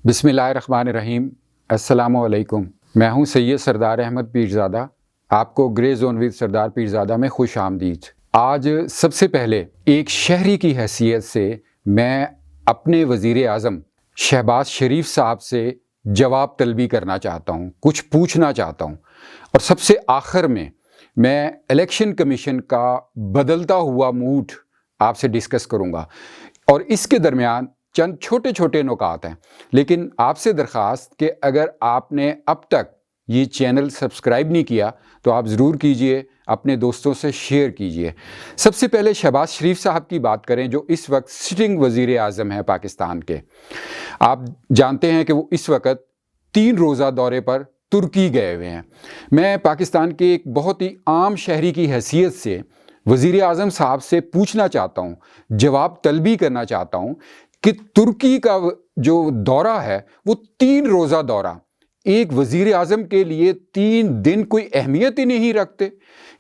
بسم اللہ الرحمن الرحیم۔ السلام علیکم۔ میں ہوں سید سردار احمد پیرزادہ۔ آپ کو گرے زون ود سردار پیرزادہ میں خوش آمدید۔ آج سب سے پہلے ایک شہری کی حیثیت سے میں اپنے وزیر اعظم شہباز شریف صاحب سے جواب طلبی کرنا چاہتا ہوں، کچھ پوچھنا چاہتا ہوں، اور سب سے آخر میں الیکشن کمیشن کا بدلتا ہوا موڈ آپ سے ڈسکس کروں گا، اور اس کے درمیان چند چھوٹے چھوٹے نکات ہیں۔ لیکن آپ سے درخواست کہ اگر آپ نے اب تک یہ چینل سبسکرائب نہیں کیا تو آپ ضرور کیجئے، اپنے دوستوں سے شیئر کیجئے۔ سب سے پہلے شہباز شریف صاحب کی بات کریں، جو اس وقت سٹنگ وزیر اعظم ہیں پاکستان کے۔ آپ جانتے ہیں کہ وہ اس وقت 3 روزہ دورے پر ترکی گئے ہوئے ہیں۔ میں پاکستان کے ایک بہت ہی عام شہری کی حیثیت سے وزیر اعظم صاحب سے پوچھنا چاہتا ہوں، جواب طلبی کرنا چاہتا ہوں کہ ترکی کا جو دورہ ہے وہ 3 روزہ دورہ، ایک وزیر اعظم کے لیے 3 دن کوئی اہمیت ہی نہیں رکھتے۔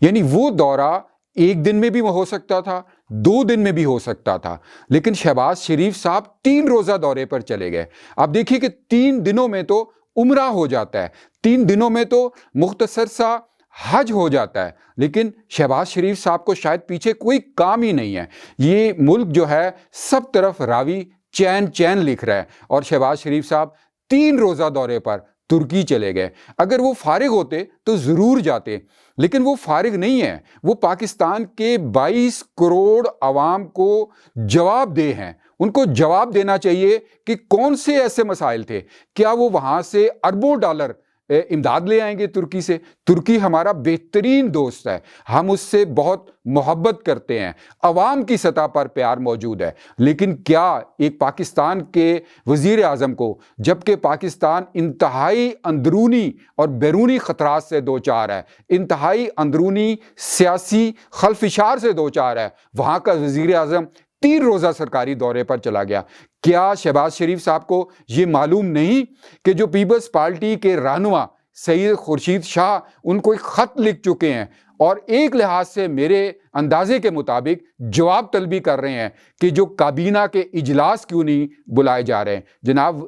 یعنی وہ دورہ 1 دن میں بھی ہو سکتا تھا، 2 دن میں بھی ہو سکتا تھا، لیکن شہباز شریف صاحب 3 روزہ دورے پر چلے گئے۔ آپ دیکھیے کہ 3 دنوں میں تو عمرہ ہو جاتا ہے، 3 دنوں میں تو مختصر سا حج ہو جاتا ہے، لیکن شہباز شریف صاحب کو شاید پیچھے کوئی کام ہی نہیں ہے۔ یہ ملک جو ہے سب طرف راوی چین لکھ رہا ہے، اور شہباز شریف صاحب 3 روزہ دورے پر ترکی چلے گئے۔ اگر وہ فارغ ہوتے تو ضرور جاتے، لیکن وہ فارغ نہیں ہے۔ وہ پاکستان کے 22 کروڑ عوام کو جواب دہ ہیں۔ ان کو جواب دینا چاہیے کہ کون سے ایسے مسائل تھے۔ کیا وہ وہاں سے اربوں ڈالر امداد لے آئیں گے ترکی سے؟ ترکی ہمارا بہترین دوست ہے، ہم اس سے بہت محبت کرتے ہیں، عوام کی سطح پر پیار موجود ہے، لیکن کیا ایک پاکستان کے وزیر اعظم کو، جبکہ پاکستان انتہائی اندرونی اور بیرونی خطرات سے دوچار ہے، انتہائی اندرونی سیاسی خلفشار سے دوچار ہے، وہاں کا وزیر اعظم 3 روزہ سرکاری دورے پر چلا گیا؟ کیا شہباز شریف صاحب کو یہ معلوم نہیں کہ جو پیپلز پارٹی کے رہنما سید خورشید شاہ ان کو ایک خط لکھ چکے ہیں، اور ایک لحاظ سے میرے اندازے کے مطابق جواب طلبی کر رہے ہیں کہ جو کابینہ کے اجلاس کیوں نہیں بلائے جا رہے ہیں؟ جناب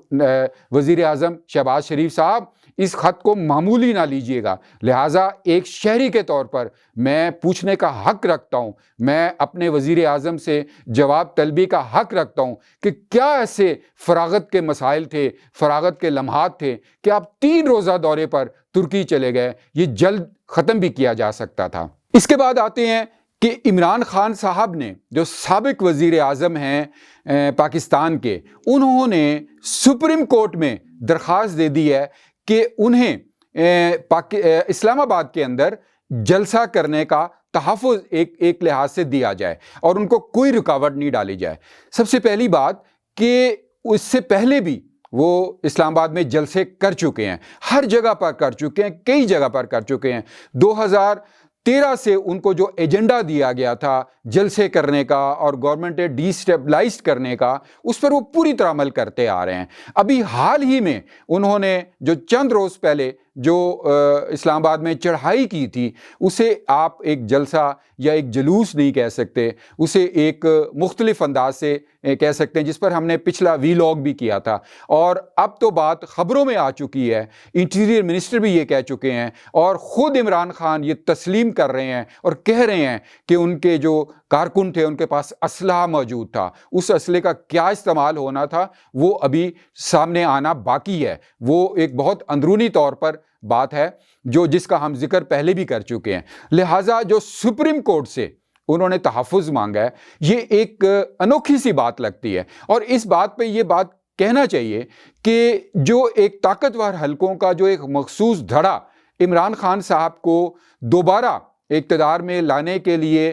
وزیر اعظم شہباز شریف صاحب، اس خط کو معمولی نہ لیجئے گا۔ لہٰذا ایک شہری کے طور پر میں پوچھنے کا حق رکھتا ہوں، میں اپنے وزیر اعظم سے جواب طلبی کا حق رکھتا ہوں کہ کیا ایسے فراغت کے مسائل تھے، فراغت کے لمحات تھے کہ آپ 3 روزہ دورے پر ترکی چلے گئے؟ یہ جلد ختم بھی کیا جا سکتا تھا۔ اس کے بعد آتے ہیں کہ عمران خان صاحب نے، جو سابق وزیر اعظم ہیں پاکستان کے، انہوں نے سپریم کورٹ میں درخواست دے دی ہے کہ انہیں اسلام آباد کے اندر جلسہ کرنے کا تحفظ ایک لحاظ سے دیا جائے، اور ان کو کوئی رکاوٹ نہیں ڈالی جائے۔ سب سے پہلی بات کہ اس سے پہلے بھی وہ اسلام آباد میں جلسے کر چکے ہیں، ہر جگہ پر کر چکے ہیں، کئی جگہ پر کر چکے ہیں۔ 2013 سے ان کو جو ایجنڈا دیا گیا تھا جلسے کرنے کا اور گورنمنٹ ڈی اسٹیبلائز کرنے کا، اس پر وہ پوری طرح عمل کرتے آ رہے ہیں۔ ابھی حال ہی میں انہوں نے جو چند روز پہلے جو اسلام آباد میں چڑھائی کی تھی، اسے آپ ایک جلسہ یا ایک جلوس نہیں کہہ سکتے، اسے ایک مختلف انداز سے کہہ سکتے ہیں، جس پر ہم نے پچھلا ویلاگ بھی کیا تھا۔ اور اب تو بات خبروں میں آ چکی ہے، انٹیریئر منسٹر بھی یہ کہہ چکے ہیں، اور خود عمران خان یہ تسلیم کر رہے ہیں اور کہہ رہے ہیں کہ ان کے جو کارکن تھے ان کے پاس اسلحہ موجود تھا، اس اسلحے کا کیا استعمال ہونا تھا وہ ابھی سامنے آنا باقی ہے۔ وہ ایک بہت اندرونی طور پر بات ہے جس کا ہم ذکر پہلے بھی کر چکے ہیں۔ لہٰذا جو سپریم کورٹ سے انہوں نے تحفظ مانگا ہے، یہ ایک انوکھی سی بات لگتی ہے، اور اس بات پہ یہ بات کہنا چاہیے کہ جو ایک طاقتور حلقوں کا جو ایک مخصوص دھڑا عمران خان صاحب کو دوبارہ اقتدار میں لانے کے لیے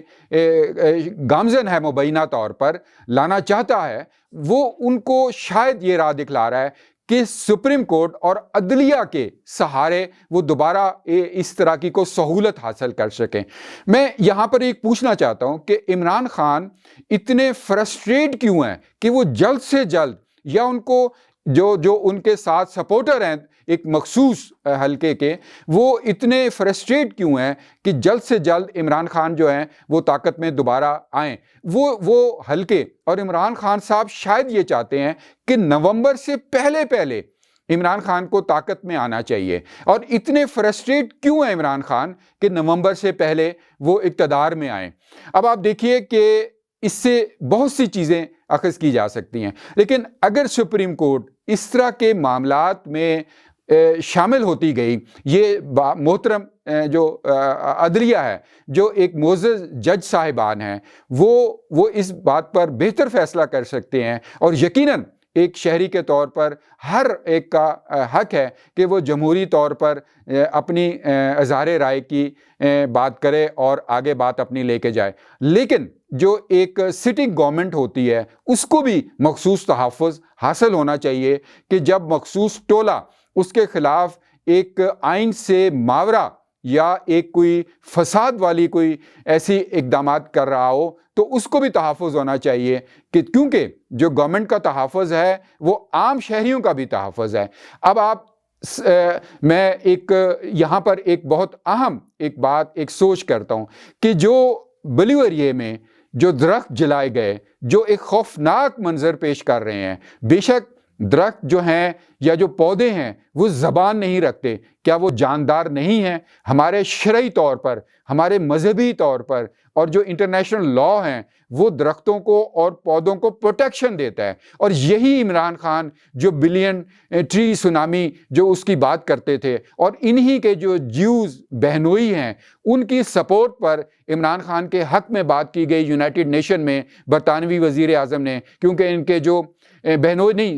گامزن ہے، مبینہ طور پر لانا چاہتا ہے، وہ ان کو شاید یہ راہ دکھلا رہا ہے کہ سپریم کورٹ اور عدلیہ کے سہارے وہ دوبارہ اس طرح کی کو سہولت حاصل کر سکیں۔ میں یہاں پر ایک پوچھنا چاہتا ہوں کہ عمران خان اتنے فرسٹریٹ کیوں ہیں کہ وہ جلد سے جلد، یا ان کو جو ان کے ساتھ سپورٹر ہیں ایک مخصوص حلقے کے، وہ اتنے فرسٹریٹ کیوں ہیں کہ جلد سے جلد عمران خان جو ہیں وہ طاقت میں دوبارہ آئیں؟ وہ حلقے اور عمران خان صاحب شاید یہ چاہتے ہیں کہ نومبر سے پہلے عمران خان کو طاقت میں آنا چاہیے، اور اتنے فرسٹریٹ کیوں ہیں عمران خان کہ نومبر سے پہلے وہ اقتدار میں آئیں؟ اب آپ دیکھیے کہ اس سے بہت سی چیزیں اخذ کی جا سکتی ہیں، لیکن اگر سپریم کورٹ اس طرح کے معاملات میں شامل ہوتی گئی، یہ محترم جو عدلیہ ہے، جو ایک معزز جج صاحبان ہیں، وہ اس بات پر بہتر فیصلہ کر سکتے ہیں، اور یقیناً ایک شہری کے طور پر ہر ایک کا حق ہے کہ وہ جمہوری طور پر اپنی اظہار رائے کی بات کرے اور آگے بات اپنی لے کے جائے، لیکن جو ایک سٹنگ گورنمنٹ ہوتی ہے اس کو بھی مخصوص تحفظ حاصل ہونا چاہیے کہ جب مخصوص ٹولہ اس کے خلاف ایک آئین سے ماورا یا ایک کوئی فساد والی کوئی ایسی اقدامات کر رہا ہو تو اس کو بھی تحفظ ہونا چاہیے، کہ کیونکہ جو گورنمنٹ کا تحفظ ہے وہ عام شہریوں کا بھی تحفظ ہے۔ اب میں یہاں پر ایک بہت اہم ایک بات سوچ کرتا ہوں کہ جو بلیو ایریے میں جو درخت جلائے گئے، جو ایک خوفناک منظر پیش کر رہے ہیں، بے شک درخت جو ہیں یا جو پودے ہیں وہ زبان نہیں رکھتے، کیا وہ جاندار نہیں ہیں؟ ہمارے شرعی طور پر، ہمارے مذہبی طور پر، اور جو انٹرنیشنل لاء ہیں وہ درختوں کو اور پودوں کو پروٹیکشن دیتا ہے، اور یہی عمران خان جو بلین ٹری سونامی جو اس کی بات کرتے تھے، اور انہی کے جو جیوز بہنوئی ہیں ان کی سپورٹ پر عمران خان کے حق میں بات کی گئی یونائٹڈ نیشن میں برطانوی وزیر اعظم نے، کیونکہ ان کے جو بہنوئی نہیں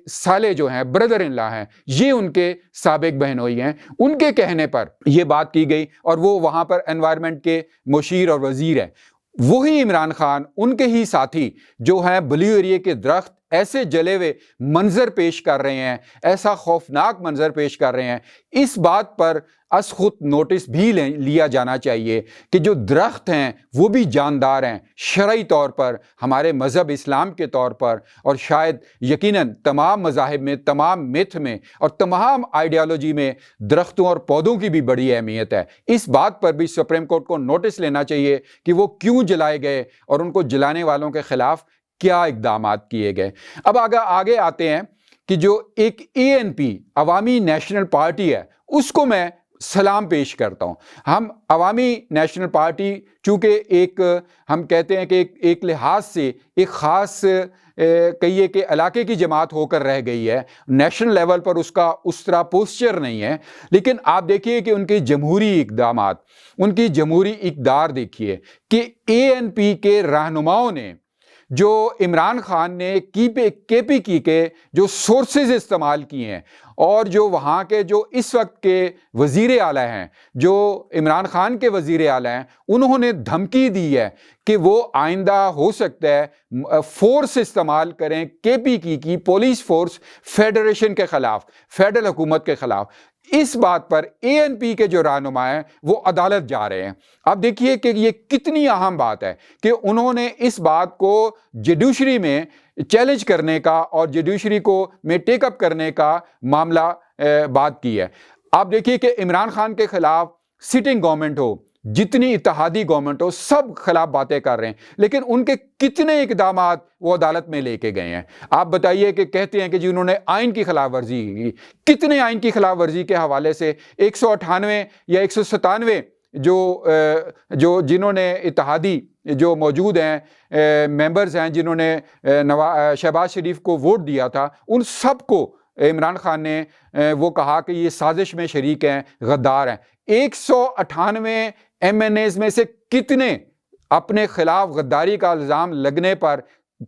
سالے جو ہیں، بردر ان لا ہیں، یہ ان کے سابق بہنوئی ہیں، ان کے کہنے پر یہ بات کی گئی، اور وہ وہاں پر انوائرمنٹ کے مشیر اور وزیر ہیں۔ وہی عمران خان، ان کے ہی ساتھی جو ہیں بلیو ایریے کے درخت ایسے جلے ہوئے منظر پیش کر رہے ہیں، ایسا خوفناک منظر پیش کر رہے ہیں، اس بات پر از خود نوٹس بھی لیا جانا چاہیے کہ جو درخت ہیں وہ بھی جاندار ہیں شرعی طور پر، ہمارے مذہب اسلام کے طور پر، اور شاید یقیناً تمام مذاہب میں، تمام میتھ میں اور تمام آئیڈیالوجی میں درختوں اور پودوں کی بھی بڑی اہمیت ہے۔ اس بات پر بھی سپریم کورٹ کو نوٹس لینا چاہیے کہ وہ کیوں جلائے گئے اور ان کو جلانے والوں کے خلاف کیا اقدامات کیے گئے۔ اب آگے آتے ہیں کہ جو ایک ANP عوامی نیشنل پارٹی ہے، اس کو میں سلام پیش کرتا ہوں۔ ہم عوامی نیشنل پارٹی چونکہ ہم کہتے ہیں کہ ایک لحاظ سے ایک خاص کہیے کہ علاقے کی جماعت ہو کر رہ گئی ہے، نیشنل لیول پر اس کا اس طرح پوسچر نہیں ہے، لیکن آپ دیکھیے کہ ان کے جمہوری اقدامات، ان کی جمہوری اقدار دیکھیے کہ ANP کے رہنماؤں نے جو عمران خان نے KP کے جو سورسز استعمال کیے ہیں، اور جو وہاں کے جو اس وقت کے وزیر اعلیٰ ہیں، جو عمران خان کے وزیر اعلیٰ ہیں، انہوں نے دھمکی دی ہے کہ وہ آئندہ ہو سکتا ہے فورس استعمال کریں، KP کی پولیس فورس فیڈریشن کے خلاف، فیڈرل حکومت کے خلاف۔ اس بات پر ANP کے جو رہنما ہیں وہ عدالت جا رہے ہیں۔ اب دیکھیے کہ یہ کتنی اہم بات ہے کہ انہوں نے اس بات کو جوڈیشری میں چیلنج کرنے کا اور جوڈیشری کو میں ٹیک اپ کرنے کا معاملہ بات کی ہے۔ آپ دیکھیے کہ عمران خان کے خلاف سٹنگ گورنمنٹ ہو، جتنی اتحادی گورنمنٹ ہو، سب خلاف باتیں کر رہے ہیں، لیکن ان کے کتنے اقدامات وہ عدالت میں لے کے گئے ہیں؟ آپ بتائیے کہ کہتے ہیں کہ جی انہوں نے آئین کی خلاف ورزی کی، کتنے آئین کی خلاف ورزی کے حوالے سے 198 یا 197 جو جنہوں نے اتحادی جو موجود ہیں ممبرز ہیں، جنہوں نے شہباز شریف کو ووٹ دیا تھا، ان سب کو عمران خان نے وہ کہا کہ یہ سازش میں شریک ہیں، غدار ہیں۔ 198 MNAs میں سے کتنے اپنے خلاف غداری کا الزام لگنے پر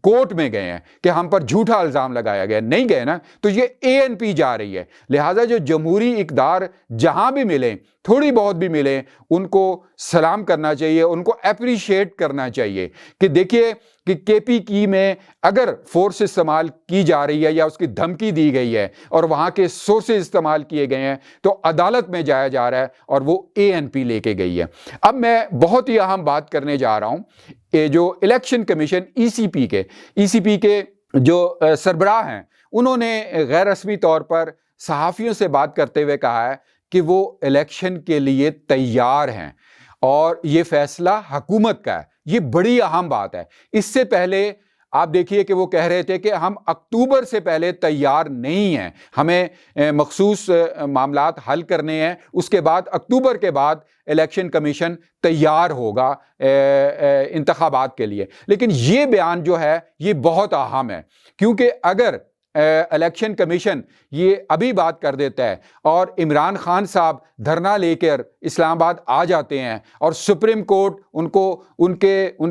کورٹ میں گئے ہیں کہ ہم پر جھوٹا الزام لگایا گیا؟ نہیں گئے نا۔ تو یہ ANP جا رہی ہے، لہٰذا جو جمہوری اقدار جہاں بھی ملیں، تھوڑی بہت بھی ملیں، ان کو سلام کرنا چاہیے، ان کو اپریشیٹ کرنا چاہیے کہ دیکھیے کہ KP میں اگر فورس استعمال کی جا رہی ہے یا اس کی دھمکی دی گئی ہے اور وہاں کے سورسز استعمال کیے گئے ہیں تو عدالت میں جایا جا رہا ہے اور وہ ANP لے کے گئی ہے۔ اب میں بہت ہی اہم بات کرنے جا رہا ہوں، جو الیکشن کمیشن ECP کے جو سربراہ ہیں، انہوں نے غیر رسمی طور پر صحافیوں سے بات کرتے ہوئے کہا ہے کہ وہ الیکشن کے لیے تیار ہیں اور یہ فیصلہ حکومت کا ہے. یہ بڑی اہم بات ہے. اس سے پہلے آپ دیکھیے کہ وہ کہہ رہے تھے کہ ہم اکتوبر سے پہلے تیار نہیں ہیں, ہمیں مخصوص معاملات حل کرنے ہیں, اس کے بعد اکتوبر کے بعد الیکشن کمیشن تیار ہوگا انتخابات کے لیے. لیکن یہ بیان جو ہے یہ بہت اہم ہے, کیونکہ اگر الیکشن کمیشن یہ ابھی بات کر دیتا ہے اور عمران خان صاحب دھرنا لے کر اسلام آباد آ جاتے ہیں اور سپریم کورٹ ان کو ان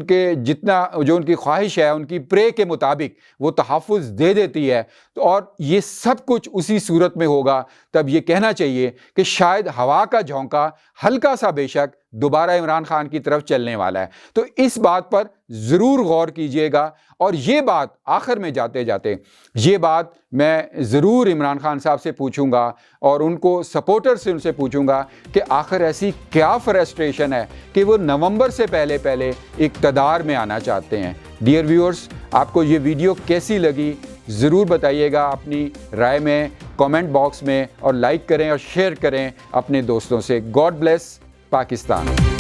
کے جتنا جو ان کی خواہش ہے ان کی پرے کے مطابق وہ تحفظ دے دیتی ہے, تو اور یہ سب کچھ اسی صورت میں ہوگا, تب یہ کہنا چاہیے کہ شاید ہوا کا جھونکا ہلکا سا بے شک دوبارہ عمران خان کی طرف چلنے والا ہے. تو اس بات پر ضرور غور کیجئے گا. اور یہ بات آخر میں جاتے جاتے یہ بات میں ضرور عمران خان صاحب سے پوچھوں گا اور ان کو سپورٹر سے ان سے پوچھوں گا کہ آخر ایسی کیا فرسٹریشن ہے کہ وہ نومبر سے پہلے اقتدار میں آنا چاہتے ہیں. ڈیئر ویورز, آپ کو یہ ویڈیو کیسی لگی ضرور بتائیے گا اپنی رائے میں کامنٹ باکس میں, اور لائک کریں اور شیئر کریں اپنے دوستوں سے. God bless Pakistan.